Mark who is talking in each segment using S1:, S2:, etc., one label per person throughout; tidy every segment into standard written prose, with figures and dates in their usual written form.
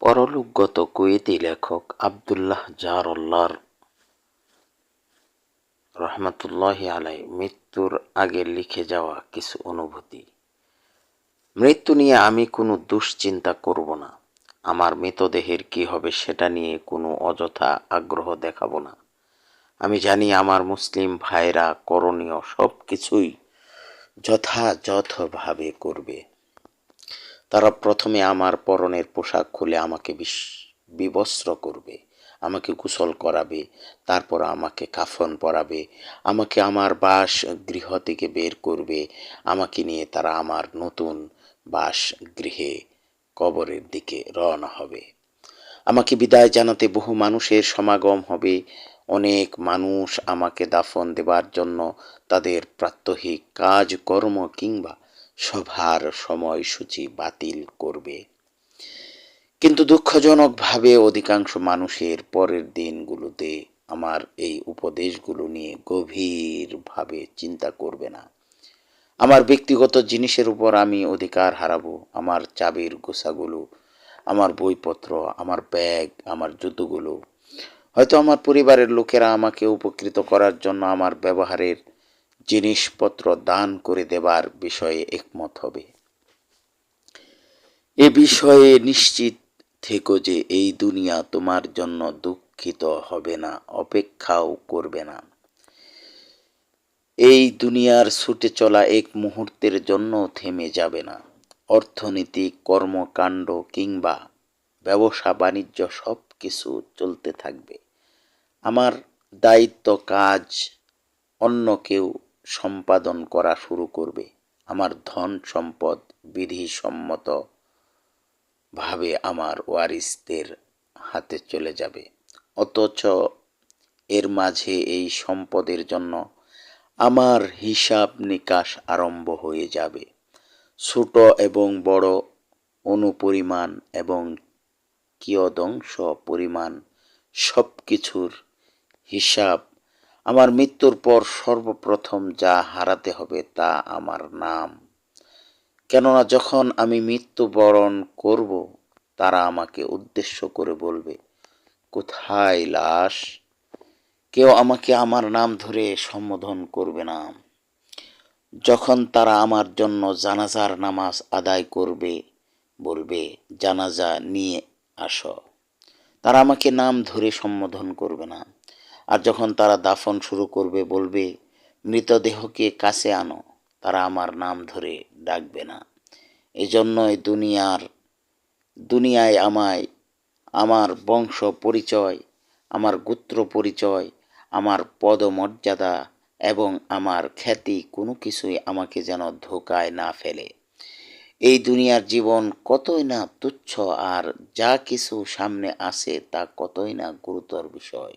S1: পরলোকগত Kuwaiti লেখক আবদুল্লাহ জারল্লার রহমতুল্লাহি আলাই মৃত্যুর আগে লিখে যাওয়া কিছু অনুভূতি। মৃত্যু নিয়ে আমি কোনো দুশ্চিন্তা করব না। আমার মৃতদেহের কি হবে সেটা নিয়ে কোনো অযথা আগ্রহ দেখাবো না। আমি জানি আমার মুসলিম ভাইরা করণীয় সব কিছুই যথাযথভাবে করবে। তারা প্রথমে আমার পরনের পোশাক খুলে আমাকে বিবস্ত্র করবে, আমাকে গোসল করাবে, তারপর আমাকে কাফন পরাবে, আমাকে আমার বাসগৃহ থেকে বের করবে। আমাকে নিয়ে তারা আমার নতুন বাসগৃহে কবরের দিকে রওনা হবে। আমাকে বিদায় জানাতে বহু মানুষের সমাগম হবে। অনেক মানুষ আমাকে দাফন দেবার জন্য তাদের প্রাত্যহিক কাজকর্ম কিংবা সভার সময়সূচি বাতিল করবে। কিন্তু দুঃখজনকভাবে অধিকাংশ মানুষের পরের দিনগুলোতে আমার এই উপদেশগুলো নিয়ে গভীরভাবে চিন্তা করবে না। আমার ব্যক্তিগত জিনিসের উপর আমি অধিকার হারাবো। আমার চাবির গোছাগুলো, আমার বইপত্র, আমার ব্যাগ, আমার জুতোগুলো। হয়তো আমার পরিবারের লোকেরা আমাকে উপকৃত করার জন্য আমার ব্যবহারের জিনিসপত্র দান করে দেবার বিষয়ে একমত হবে। এ বিষয়ে নিশ্চিত থেকো যে এই দুনিয়া তোমার জন্য দুঃখিত হবে না, অপেক্ষাও করবে না। এই দুনিয়ার ছুটে চলা এক মুহূর্তের জন্য থেমে যাবে না। অর্থনীতি, কর্মকাণ্ড কিংবা ব্যবসা বাণিজ্য সব কিছু চলতে থাকবে। আমার দায়িত্ব কাজ অন্য কেউ সম্পাদন করা শুরু করবে। আমার ধন সম্পদ বিধিসম্মত ভাবে আমার ওয়ারিসদের হাতে চলে যাবে। অথচ এর মাঝে এই সম্পদের জন্য আমার হিসাব নিকাশ আরম্ভ হয়ে যাবে। ছোট এবং বড় অনুপরিমাণ এবং কিয়দংশ পরিমাণ সব কিছুর হিসাব আমার মৃত্যুর পর সর্বপ্রথম যা হারাতে হবে তা আমার নাম। কেননা যখন আমি মৃত্যুবরণ করব, তারা আমাকে উদ্দেশ্য করে বলবে, কোথায় লাশ? কেউ আমাকে আমার নাম ধরে সম্বোধন করবে না। যখন তারা আমার জন্য জানাজার নামাজ আদায় করবে, বলবে, জানাজা নিয়ে আসো। তারা আমাকে নাম ধরে সম্বোধন করবে না। আর যখন তারা দাফন শুরু করবে, বলবে, মৃতদেহকে কাছে আনো। তারা আমার নাম ধরে ডাকবে না। এজন্যই দুনিয়ায় আমায় আমার বংশ পরিচয়, আমার গোত্র পরিচয়, আমার পদমর্যাদা এবং আমার খ্যাতি কোনো কিছুই আমাকে যেন ধোঁকায় না ফেলে। এই দুনিয়ার জীবন কতই না তুচ্ছ, আর যা কিছু সামনে আছে তা কতই না গুরুতর বিষয়।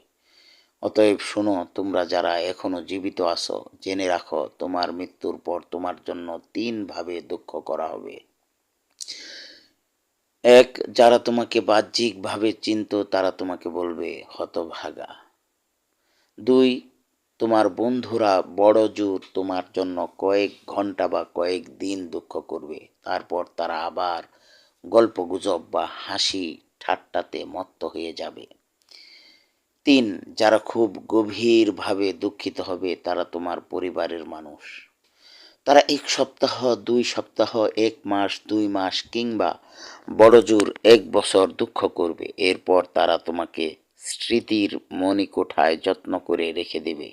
S1: অতএব শোনো, তোমরা যারা এখনো জীবিত আছো, জেনে রাখো তোমার মৃত্যুর পর তোমার জন্য 3 ভাবে দুঃখ করা হবে। 1, যারা তোমাকে বাহ্যিকভাবে চিনত তারা তোমাকে বলবে হতভাগা। 2, তোমার বন্ধুরা বড়জোর তোমার জন্য কয়েক ঘন্টা বা কয়েক দিন দুঃখ করবে। তারপর তারা আবার গল্পগুজব বা হাসি ঠাট্টাতে মত্ত হয়ে যাবে। 3, যারা খুব গভীরভাবে দুঃখিত হবে তারা তোমার পরিবারের মানুষ। তারা 1 সপ্তাহ, 2 সপ্তাহ, 1 মাস, 2 মাস কিংবা বড়জোর 1 বছর দুঃখ করবে। এরপর তারা তোমাকে স্মৃতির মণিকোঠায় যত্ন করে রেখে দেবে।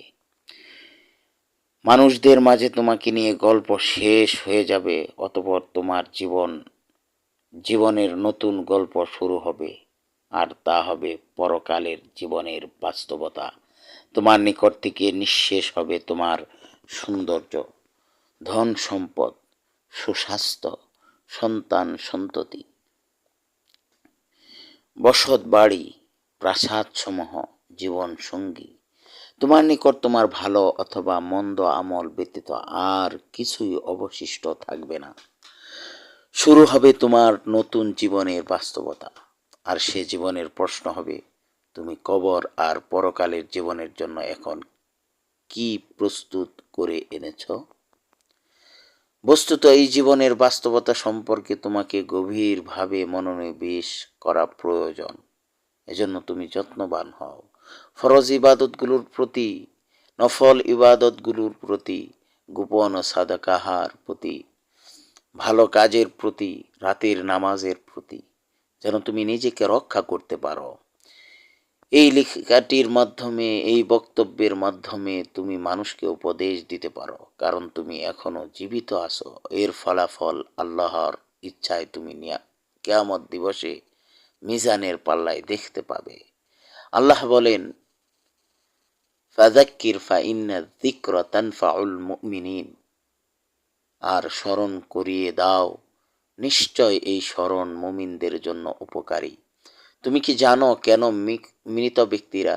S1: মানুষদের মাঝে তোমাকে নিয়ে গল্প শেষ হয়ে যাবে। অতঃপর তোমার জীবনের নতুন গল্প শুরু হবে, আর তা হবে পরকালের জীবনের বাস্তবতা। তোমার নিকট থেকে নিঃশেষ হবে তোমার সৌন্দর্য, ধন সম্পদ, সুস্বাস্থ্য, সন্তান সন্ততি, বসত বাড়ি, প্রাসাদসমূহ, জীবন সঙ্গী। তোমার নিকট তোমার ভালো অথবা মন্দ আমল ব্যতীত আর কিছুই অবশিষ্ট থাকবে না। শুরু হবে তোমার নতুন জীবনের বাস্তবতা। আর সে জীবনের প্রশ্ন হবে, তুমি কবর আর পরকালের জীবনের জন্য এখন কি প্রস্তুত করে এনেছ? বস্তুত এই জীবনের বাস্তবতা সম্পর্কে তোমাকে গভীরভাবে মনোনিবেশ করা প্রয়োজন। এজন্য তুমি যত্নবান হও ফরজ ইবাদতগুলোর প্রতি, নফল ইবাদতগুলোর প্রতি, গোপন সাদাকাহার প্রতি, ভালো কাজের প্রতি, রাতের নামাজের প্রতি, যেন তুমি নিজেকে রক্ষা করতে পারো। এই লেখাটির মাধ্যমে, এই বক্তব্যের মাধ্যমে তুমি মানুষকে উপদেশ দিতে পারো, কারণ তুমি এখনো জীবিত আছো। এর ফলাফল আল্লাহর ইচ্ছায় তুমি কিয়ামত দিবসে মিজানের পাল্লায় দেখতে পাবে। আল্লাহ বলেন, ফাযাক্কির ফাইন্না যিকরা তানফাউল মুমিনিন, আর স্মরণ করিয়ে দাও, নিশ্চয় এই স্মরণ মুমিনদের জন্য উপকারী। তুমি কি জানো কেন মৃত ব্যক্তিরা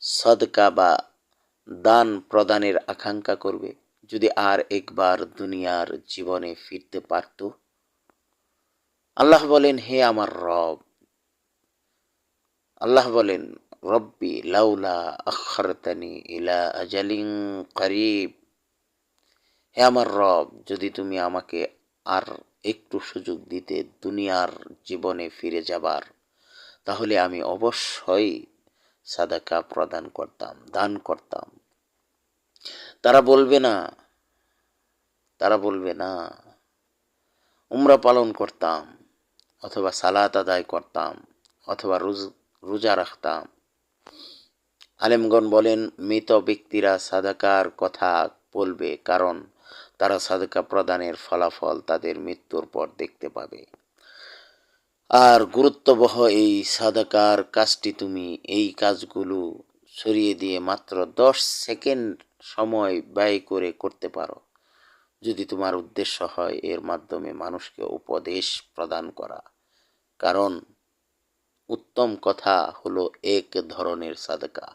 S1: সদকা বা দান প্রদানের আকাঙ্ক্ষা করবে? যদি আর একবার দুনিয়ার জীবনে ফিরতে পারত। আল্লাহ বলেন, হে আমার রব, আল্লাহ বলেন, রব্বি লাউলা আখারতানি ইলা আজালিন করিব, হে আমার রব, যদি তুমি আমাকে আর একটু সুযোগ দিতে দুনিয়ার জীবনে ফিরে যাবার, তাহলে আমি অবশ্যই সাদাকা প্রদান করতাম, দান করতাম। তারা বলবে না, তারা বলবে না, উমরা পালন করতাম, অথবা সালাত আদায় করতাম, অথবা রোজা রাখতাম। আলেমগণ বলেন, মৃত ব্যক্তিরা সাদাকার কথা বলবে, কারণ তারা সাদাকা প্রদানের ফলাফল তাদের মৃত্যুর পর দেখতে পাবে। আর গুরুত্ববহ এই সাদাকার কাজটি তুমি এই কাজগুলো সরিয়ে দিয়ে মাত্র 10 সেকেন্ড সময় ব্যয় করে করতে পারো, যদি তোমার উদ্দেশ্য হয় এর মাধ্যমে মানুষকে উপদেশ প্রদান করা। কারণ উত্তম কথা হলো এক ধরনের সাদাকা।